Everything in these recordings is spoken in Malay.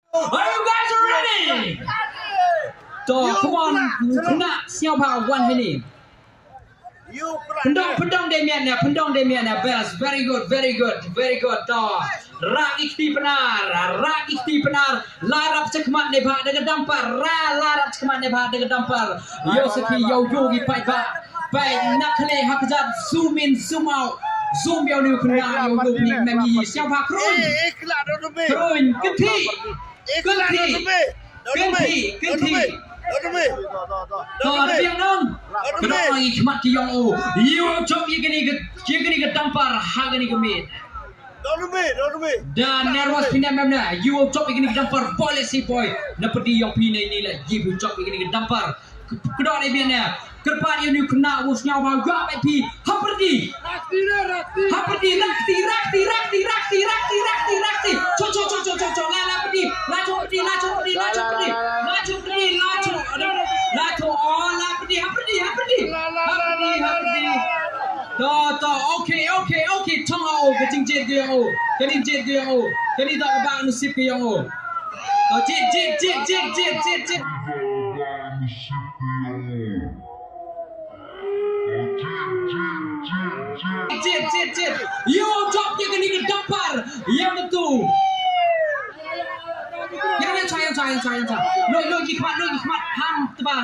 Are you guys ready? Come on, kena siapa one ini? Pendong Demian best, very good. Rak ikhti benar, larap cekmat nebak dengan dampar, larap cekmat nebak dengan dampar. Yosuki yogi baik nak kali hakjat zoom in zoom out. Zoom yang ni kena yogi memi siapa kerun kenti. Biang dong. Kenapa hikmat yang you job ini ke dampar hak ini kemit. Dan nervous pindah mana? You job ini ke dampar policy boy. Dapat di yang pindah ini lah. You job ini ke dampar. Kedua ni biarnya. Kerpan yang you kena usnya baga pi. Haperdi. Rakti. Cocok. Laju perdi. Okay. Tengah kencing jet dia Kini tak kebang nasib ke yang jet. Yo job dia kini ke dampar. Yang betul. Yang sayang. Lo hikmat. Ham tebal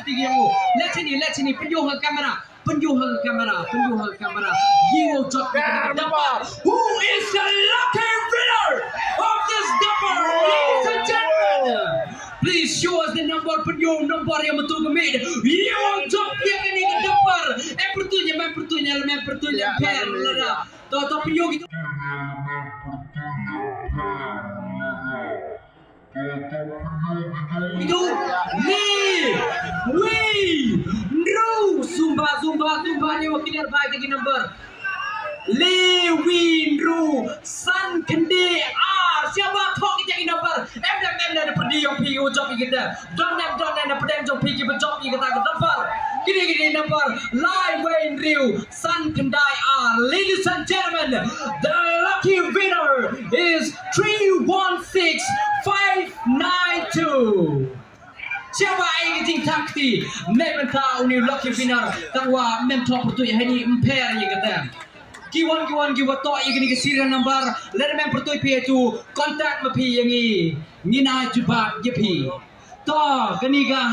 ketiga yang Let sini. Penjuh ke kamera. You job dia kini ke dampar. Who is the lucky winner of this dampar? Ladies and gentlemen, please show us the number penjuh nombor yang betul kemid. You job dia kini ke dampar. Pertunya per lera. Toto penjuh gitu. Itu Zumba ni wakil baik lagi number Win San Kendi siapa thok jadi number em dah pergi yang pi job kita don dah pergi yang pi kita job kita number kini number Win San Kendai ladies and gentlemen, the lucky winner is 316592. Siapa yang ingin takti? Memang ni lucky winner. Tawa mentor pertui hari imper yang kata. Kiwan to yang ni serial number. Lalu memang pertui pi tu kontak mapi yang ni na jubak jepi. To keniga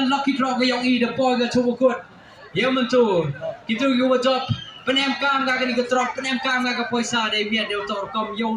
lucky draw ke yang the boy ke cuba kut. Yang mentu. Kita job penem kam ga keniga drop penem kam ga ke poisa dai biar dia tor kom yo